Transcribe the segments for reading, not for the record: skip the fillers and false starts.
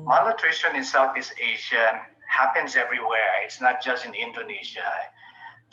Malnutrition in Southeast Asia happens everywhere. It's not just in Indonesia.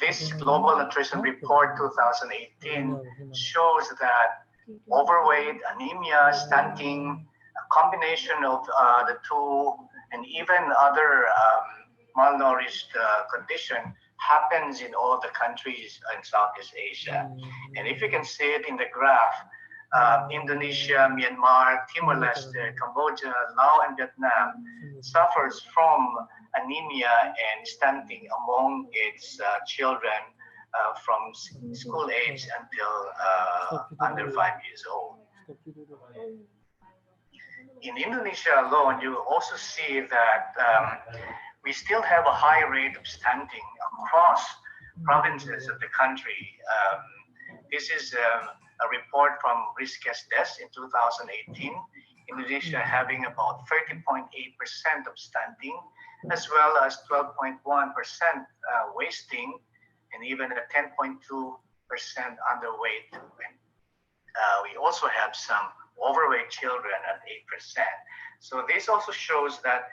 This Global Nutrition Report 2018 shows that overweight, anemia, stunting, a combination of the two, and even other malnourished condition happens in all the countries in Southeast Asia. And if you can see it in the graph, Indonesia, Myanmar, Timor-Leste, Cambodia, Laos, and Vietnam suffers from anemia and stunting among its children from school age until under 5 years old. In Indonesia alone, you also see that we still have a high rate of stunting across provinces of the country. This is a report from RECFON'S in 2018. Indonesia having about 30.8% of stunting, as well as 12.1% wasting, and even a 10.2% underweight. We also have some overweight children at 8%. So this also shows that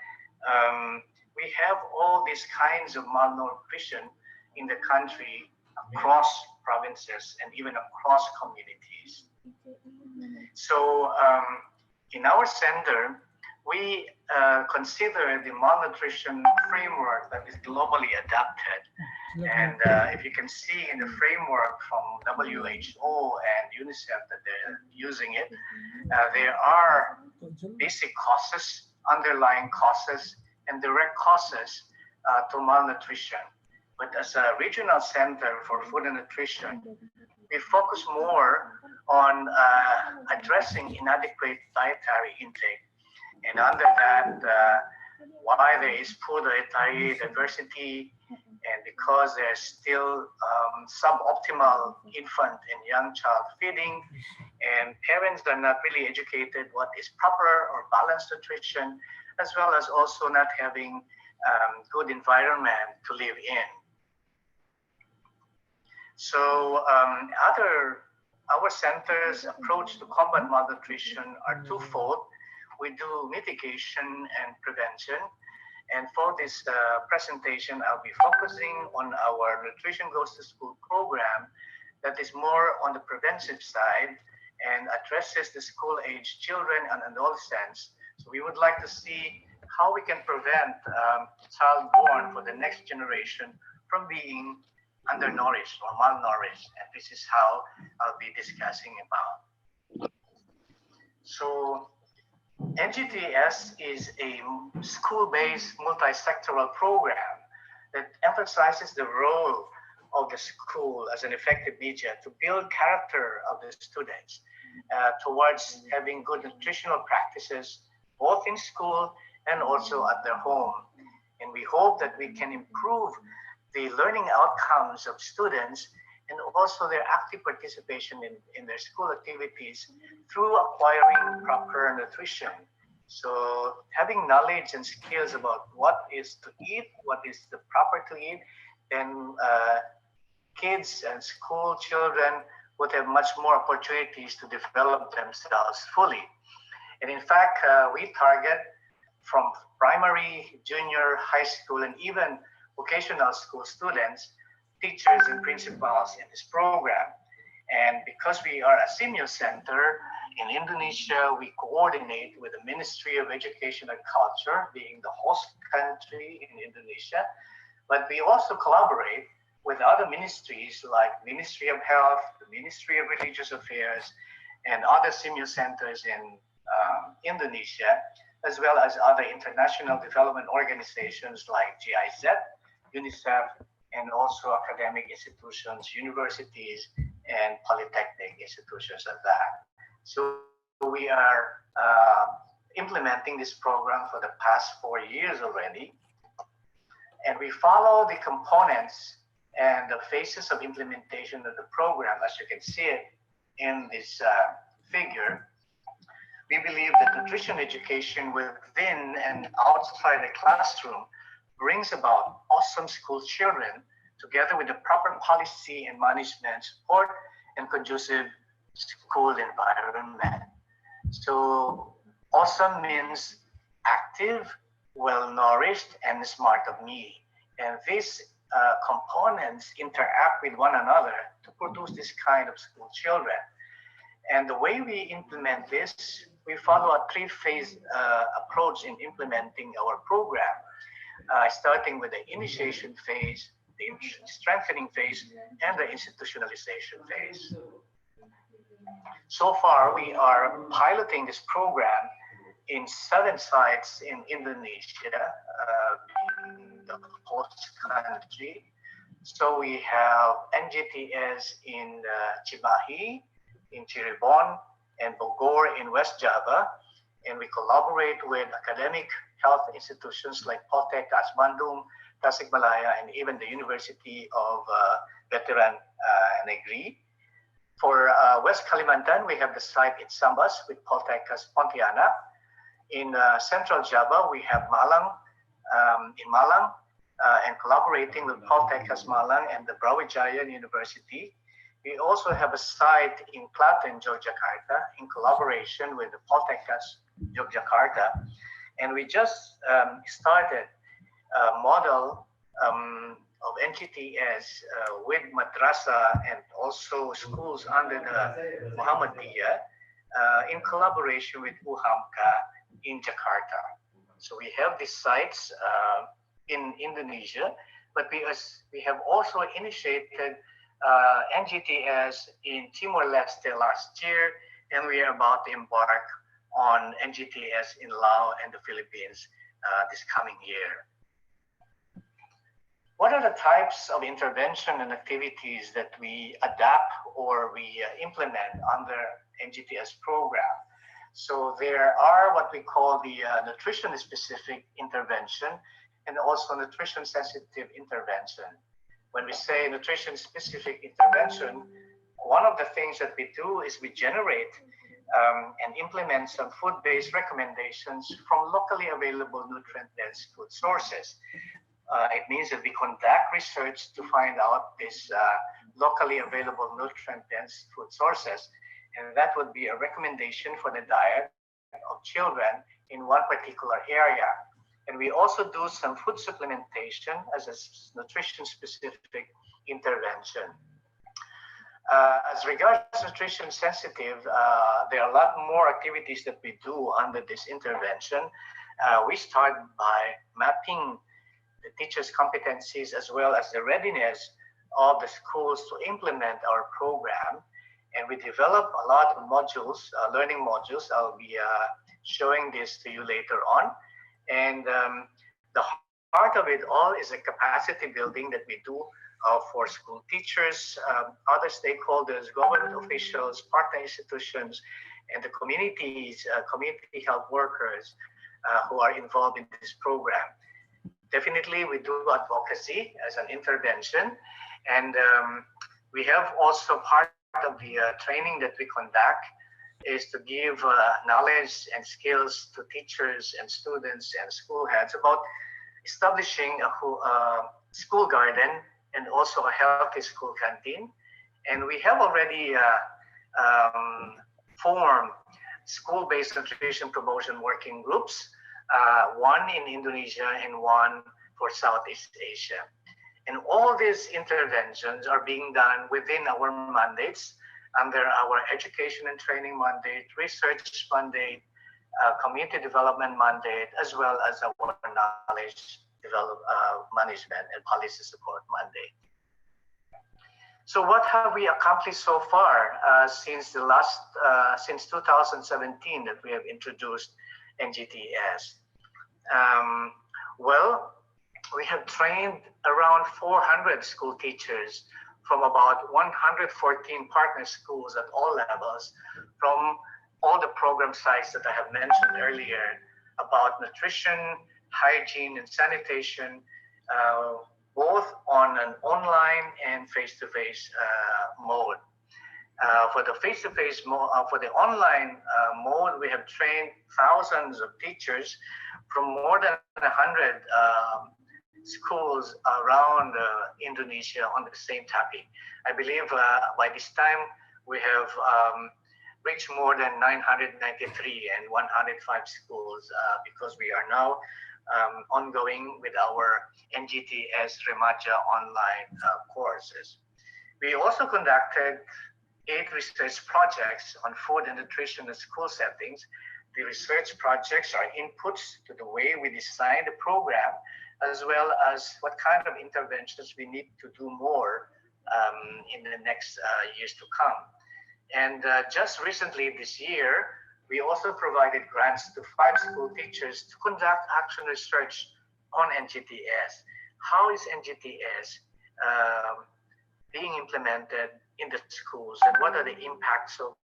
we have all these kinds of malnutrition in the country across provinces and even across communities. So in our center, we consider the malnutrition framework that is globally adapted. And if you can see in the framework from WHO and UNICEF that they're using it, there are basic causes, underlying causes, and direct causes to malnutrition. But as a regional center for food and nutrition, we focus more on addressing inadequate dietary intake. And under that, why there is poor dietary diversity, and because there's still suboptimal infant and young child feeding, and parents are not really educated what is proper or balanced nutrition, as well as also not having good environment to live in. So our center's approach to combat malnutrition are twofold. We do mitigation and prevention. And for this presentation, I'll be focusing on our Nutrition Goes to School program that is more on the preventive side and addresses the school-age children and adolescents. So we would like to see how we can prevent child born for the next generation from being undernourished or malnourished. And this is how I'll be discussing about. So NGTS is a school-based multi-sectoral program that emphasizes the role of the school as an effective media to build character of the students towards having good nutritional practices both in school and also at their home. And we hope that we can improve the learning outcomes of students and also their active participation in their school activities through acquiring proper nutrition. So having knowledge and skills about what is to eat, what is the proper to eat, then kids and school children would have much more opportunities to develop themselves fully. And in fact, we target from primary, junior, high school, and even vocational school students, teachers and principals in this program. And because we are a SEAMEO center in Indonesia, we coordinate with the Ministry of Education and Culture, being the host country in Indonesia. But we also collaborate with other ministries like Ministry of Health, the Ministry of Religious Affairs, and other SEAMEO centers in Indonesia, as well as other international development organizations like GIZ, UNICEF, and also academic institutions, universities, and polytechnic institutions at that. So we are implementing this program for the past 4 years already. And we follow the components and the phases of implementation of the program, as you can see it in this figure. We believe that nutrition education within and outside the classroom brings about awesome school children together with the proper policy and management support and conducive school environment. So awesome means active, well-nourished, and smart of me. And these components interact with one another to produce this kind of school children. And the way we implement this, we follow a three-phase approach in implementing our program, starting with the initiation phase, the strengthening phase, and the institutionalization phase. So far, we are piloting this program in 7 sites in Indonesia, the host country. So we have NGTS in Cimahi, in Cirebon, and Bogor in West Java. And we collaborate with academic health institutions like Poltek, Bandung, Tasikmalaya, and even the University of Veteran Negeri. For West Kalimantan, we have the site in Sambas with Poltekkes Pontianak. In Central Java, we have Malang, in Malang, and collaborating with Poltekkes Malang and the Brawijaya University. We also have a site in Klaten, Yogyakarta, in collaboration with the Poltekkes Yogyakarta. And we just started a model of NGTS with madrasah and also schools under the Muhammadiyah in collaboration with UHAMKA in Jakarta. So we have these sites in Indonesia, but we have also initiated NGTS in Timor-Leste last year, and we are about to embark on NGTS in Laos and the Philippines this coming year. What are the types of intervention and activities that we adapt or we implement under NGTS program? So there are what we call the nutrition-specific intervention and also nutrition-sensitive intervention. When we say nutrition-specific intervention, one of the things that we do is we generate and implement some food-based recommendations from locally available nutrient-dense food sources. It means that we conduct research to find out these locally available nutrient-dense food sources, and that would be a recommendation for the diet of children in one particular area. And we also do some food supplementation as a nutrition-specific intervention. As regards nutrition sensitive, there are a lot more activities that we do under this intervention. We start by mapping the teachers' competencies as well as the readiness of the schools to implement our program. And we develop a lot of modules, learning modules. I'll be showing this to you later on. And the heart of it all is a capacity building that we do for school teachers, other stakeholders, government officials, partner institutions, and the communities, community health workers who are involved in this program. Definitely, we do advocacy as an intervention, and we have also part of the training that we conduct is to give knowledge and skills to teachers and students and school heads about establishing a school garden and also a healthy school canteen. And we have already formed school-based nutrition promotion working groups, one in Indonesia and one for Southeast Asia. And all these interventions are being done within our mandates under our education and training mandate, research mandate, community development mandate, as well as our knowledge management and policy support mandate. So what have we accomplished so far since 2017 that we have introduced NGTS? Well, we have trained around 400 school teachers from about 114 partner schools at all levels, from all the program sites that I have mentioned earlier about nutrition, hygiene, and sanitation, both on an online and face-to-face mode. For the face-to-face mode, for the online mode, we have trained thousands of teachers from more than 100 schools around Indonesia on the same topic. I believe by this time we have reach more than 993 and 105 schools because we are now ongoing with our NGTS Remaja online courses. We also conducted 8 research projects on food and nutrition in school settings. The research projects are inputs to the way we design the program, as well as what kind of interventions we need to do more in the next years to come. And just recently this year, we also provided grants to 5 school teachers to conduct action research on NGTS. How is NGTS being implemented in the schools, and what are the impacts of,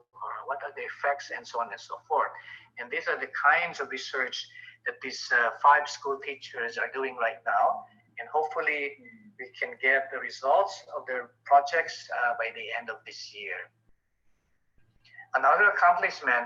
what are the effects, and so on and so forth. And these are the kinds of research that these 5 school teachers are doing right now, and hopefully we can get the results of their projects by the end of this year. Another accomplishment